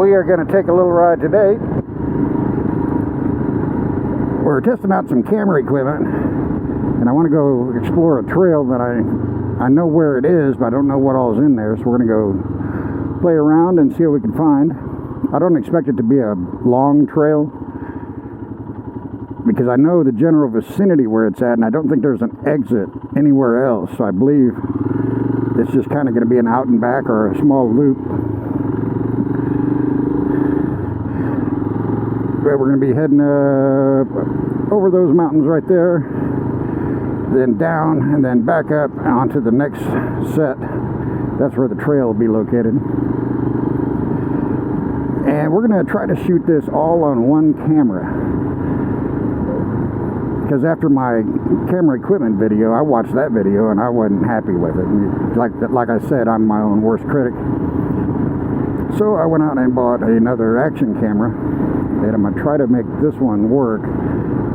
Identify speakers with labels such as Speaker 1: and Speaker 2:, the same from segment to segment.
Speaker 1: we are going to take a little ride today. We're testing out some camera equipment, and I want to go explore a trail that I know where it is, but I don't know what all is in there. So we're going to go play around and see what we can find. I don't expect it to be a long trail, because I know the general vicinity where it's at, and I don't think there's an exit anywhere else. So I believe it's just kind of going to be an out and back or a small loop. But we're going to be heading over those mountains right there, then down, and then back up onto the next set. That's where the trail will be located. And we're going to try to shoot this all on one camera, because after my camera equipment video, I watched that video and I wasn't happy with it. And like I said, I'm my own worst critic. So I went out and bought another action camera, and I'm going to try to make this one work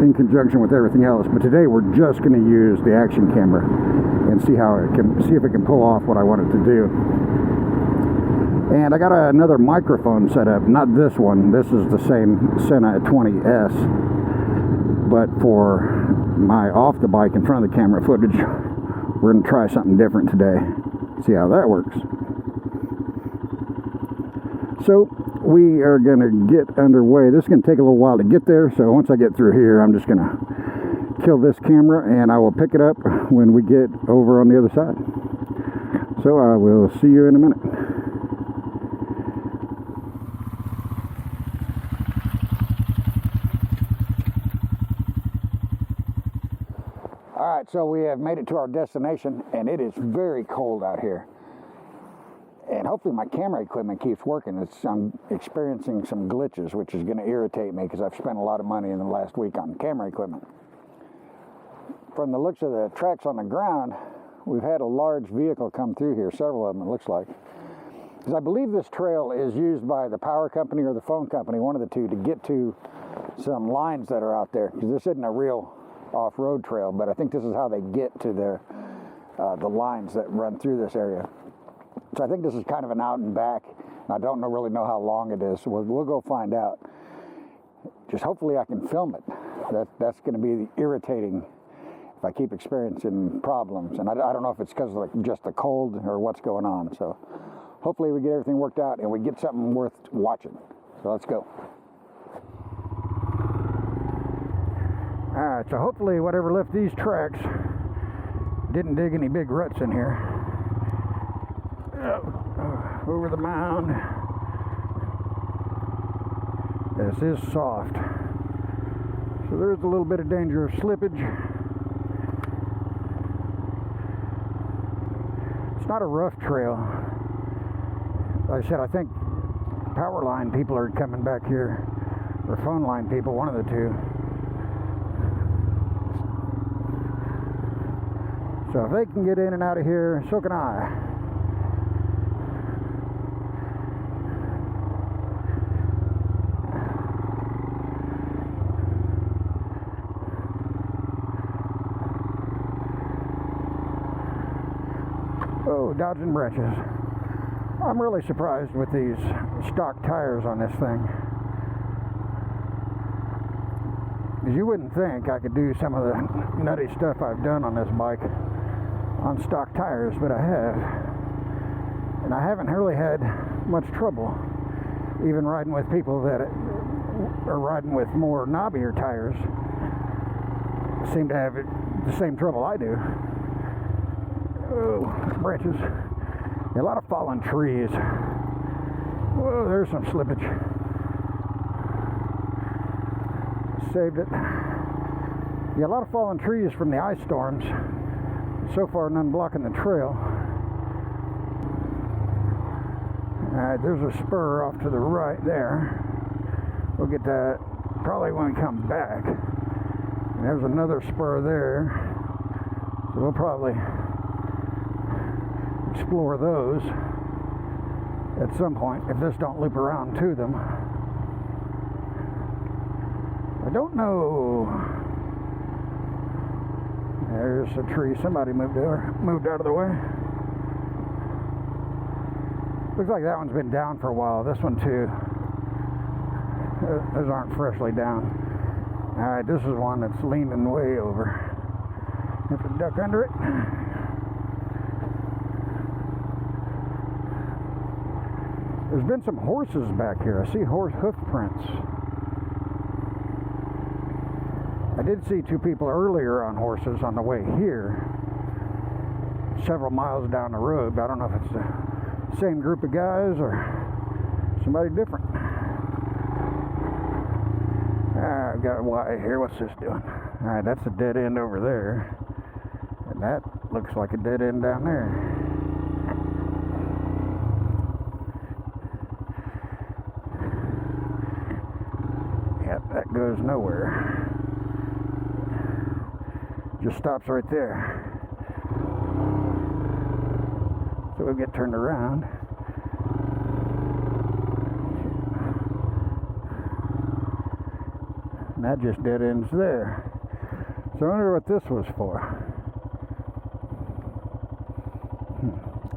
Speaker 1: in conjunction with everything else. But today we're just going to use the action camera and see if it can pull off what I want it to do. And I got another microphone set up, not this one. This is the same Sena 20S, but for my off the bike in front of the camera footage, we're going to try something different today. See how that works. So we are going to get underway. This is going to take a little while to get there, so once I get through here, I'm just going to kill this camera, and I will pick it up when we get over on the other side. So I will see you in a minute. Alright, so we have made it to our destination, and it is very cold out here. And hopefully my camera equipment keeps working. I'm experiencing some glitches, which is going to irritate me, because I've spent a lot of money in the last week on camera equipment. From the looks of the tracks on the ground, we've had a large vehicle come through here, several of them it looks like. Because I believe this trail is used by the power company or the phone company, one of the two, to get to some lines that are out there. Because this isn't a real off-road trail, but I think this is how they get to the lines that run through this area. So I think this is kind of an out and back. I don't really know how long it is, so we'll go find out. Just hopefully I can film it. That's going to be irritating if I keep experiencing problems. And I don't know if it's because of just the cold or what's going on. So hopefully we get everything worked out and we get something worth watching. So let's go. Alright, so hopefully whatever left these tracks didn't dig any big ruts in here. Over the mound. This is soft, so there's a little bit of danger of slippage. It's not a rough trail. Like I said, I think power line people are coming back here, or phone line people, one of the two. So if they can get in and out of here, so can I. Oh, dodging branches. I'm really surprised with these stock tires on this thing. Because you wouldn't think I could do some of the nutty stuff I've done on this bike on stock tires, but I have. And I haven't really had much trouble even riding with people that are riding with more knobbier tires. Seem to have the same trouble I do. Oh, branches. A lot of fallen trees. Whoa, there's some slippage. Saved it. Yeah, a lot of fallen trees from the ice storms. So far, none blocking the trail. Alright, there's a spur off to the right there. We'll get that probably when we come back. And there's another spur there. So we'll probably explore those at some point if this don't loop around to them. I don't know. There's a tree. Somebody moved out of the way. Looks like that one's been down for a while. This one too. Those aren't freshly down. Alright, this is one that's leaning way over. Have to duck under it. There's been some horses back here. I see horse hoof prints. I did see two people earlier on horses on the way here, several miles down the road, but I don't know if it's the same group of guys or somebody different. I've got a Y here. What's this doing? Alright, that's a dead end over there. And that looks like a dead end down there. That goes nowhere. Just stops right there. So we'll get turned around. And that just dead ends there. So I wonder what this was for.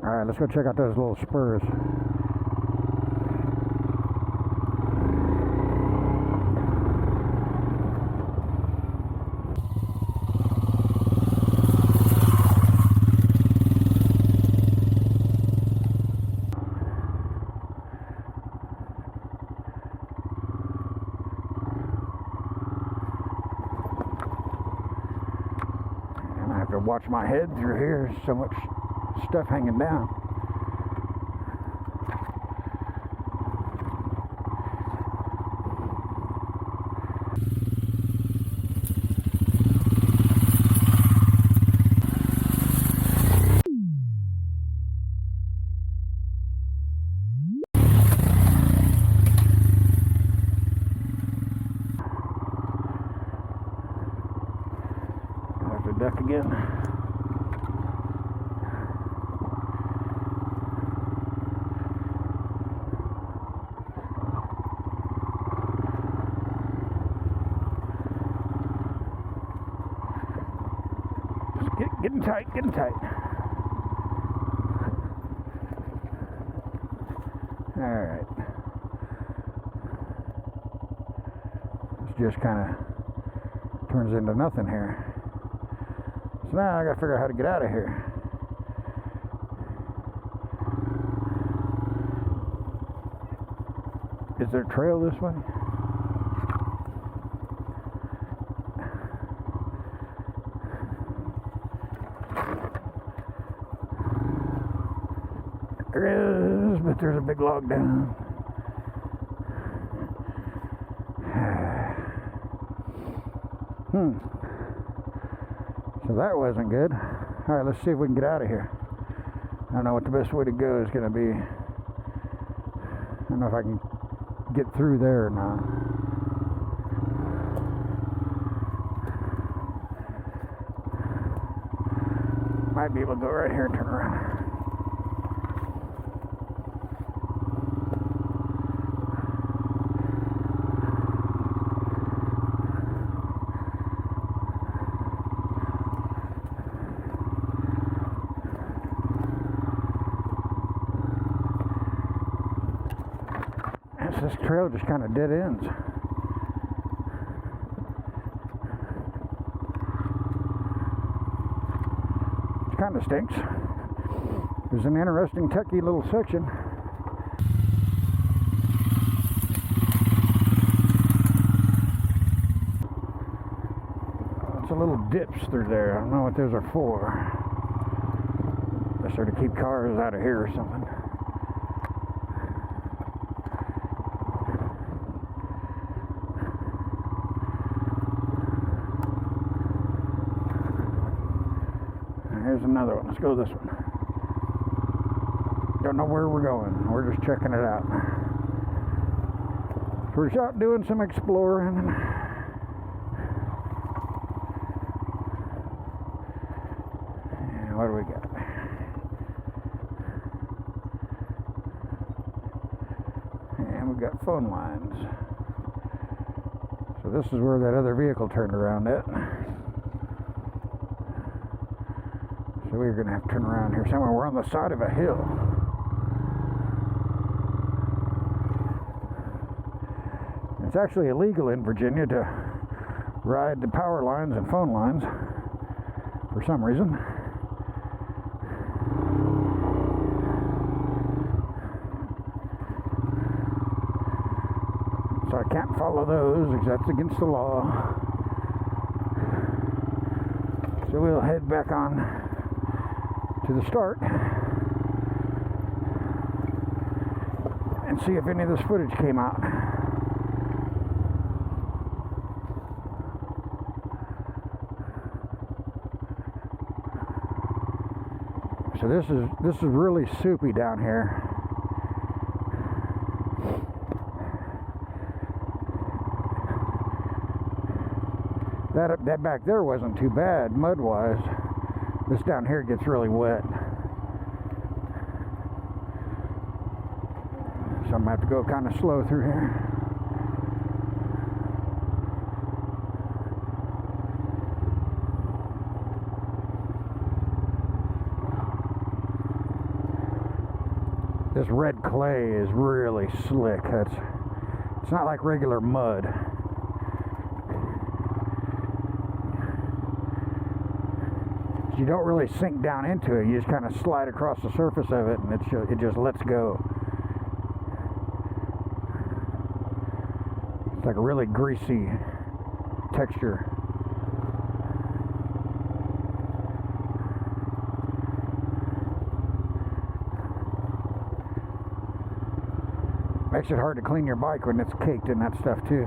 Speaker 1: Alright, let's go check out those little spurs. Watch my head through here. So much stuff hanging down. I have to duck again. Getting tight. Alright. This just kind of turns into nothing here. So now I gotta figure out how to get out of here. Is there a trail this way? There is, but there's a big log down. So that wasn't good. Alright, let's see if we can get out of here. I don't know what the best way to go is going to be. I don't know if I can get through there or not. Might be able to go right here and turn around. This trail just kind of dead ends. It kind of stinks. There's an interesting techie little section. It's a little dips through there. I don't know what those are for. Unless they're to keep cars out of here or something. Here's another one. Let's go this one. Don't know where we're going. We're just checking it out. We're just out doing some exploring. And what do we got? And we've got phone lines. So this is where that other vehicle turned around at. So we're going to have to turn around here somewhere. We're on the side of a hill. It's actually illegal in Virginia to ride the power lines and phone lines for some reason. So I can't follow those because that's against the law. So we'll head back on to the start and see if any of this footage came out. So this is really soupy down here. That back there wasn't too bad mud-wise. This down here gets really wet. So I'm gonna have to go kind of slow through here. This red clay is really slick. It's not like regular mud. You don't really sink down into it. You just kind of slide across the surface of it, and it just lets go. It's like a really greasy texture. Makes it hard to clean your bike when it's caked in that stuff too.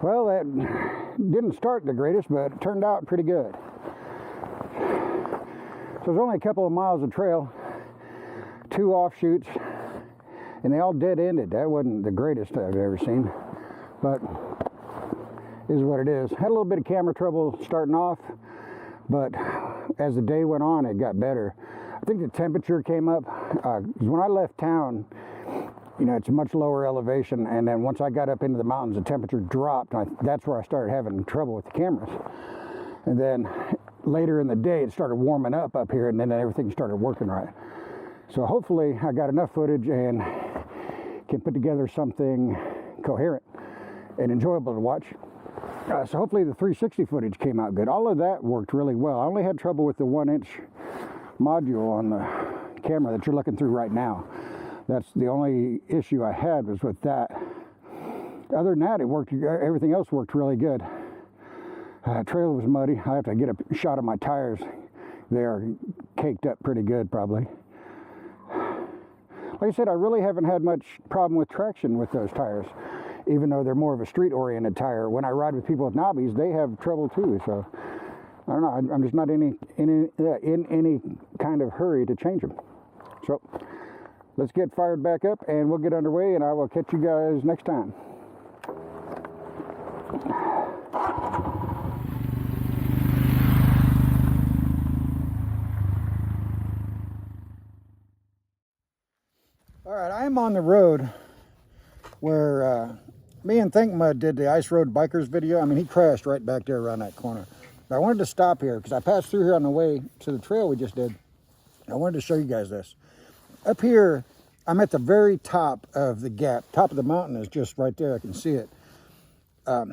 Speaker 1: Well, that didn't start the greatest, but it turned out pretty good. So there's only a couple of miles of trail, 2 offshoots, and they all dead-ended. That wasn't the greatest I've ever seen, but it is what it is. Had a little bit of camera trouble starting off, but as the day went on, it got better. I think the temperature came up. 'Cause when I left town, you know, it's a much lower elevation, and then once I got up into the mountains, the temperature dropped, and that's where I started having trouble with the cameras. And then later in the day, it started warming up here, and then everything started working right. So hopefully I got enough footage and can put together something coherent and enjoyable to watch. So hopefully the 360 footage came out good. All of that worked really well. I only had trouble with the 1-inch module on the camera that you're looking through right now. That's the only issue I had, was with that. Other than that, it worked. Everything else worked really good. Trail was muddy. I have to get a shot of my tires. They are caked up pretty good, probably. Like I said, I really haven't had much problem with traction with those tires, even though they're more of a street-oriented tire. When I ride with people with knobbies, they have trouble too. So I don't know. I'm just not in any kind of hurry to change them. So let's get fired back up and we'll get underway, and I will catch you guys next time. All right, I am on the road where me and Think Mud did the Ice Road Bikers video. I mean, he crashed right back there around that corner. But I wanted to stop here because I passed through here on the way to the trail we just did. I wanted to show you guys this. Up here, I'm at the very top of the gap. Top of the mountain is just right there. I can see it. But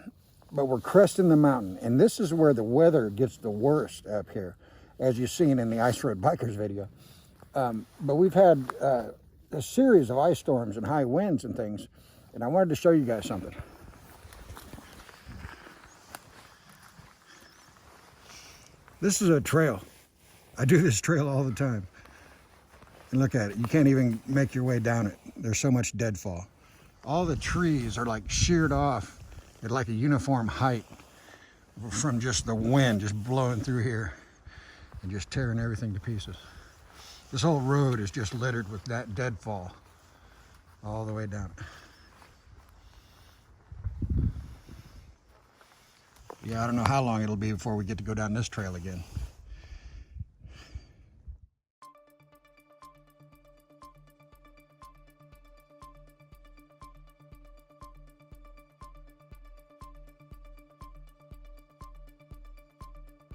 Speaker 1: we're cresting the mountain. And this is where the weather gets the worst up here, as you've seen in the Ice Road Bikers video. But we've had a series of ice storms and high winds and things. And I wanted to show you guys something. This is a trail. I do this trail all the time. And look at it. You can't even make your way down it. There's so much deadfall. All the trees are like sheared off at like a uniform height from just the wind just blowing through here and just tearing everything to pieces. This whole road is just littered with that deadfall all the way down. Yeah, I don't know how long it'll be before we get to go down this trail again.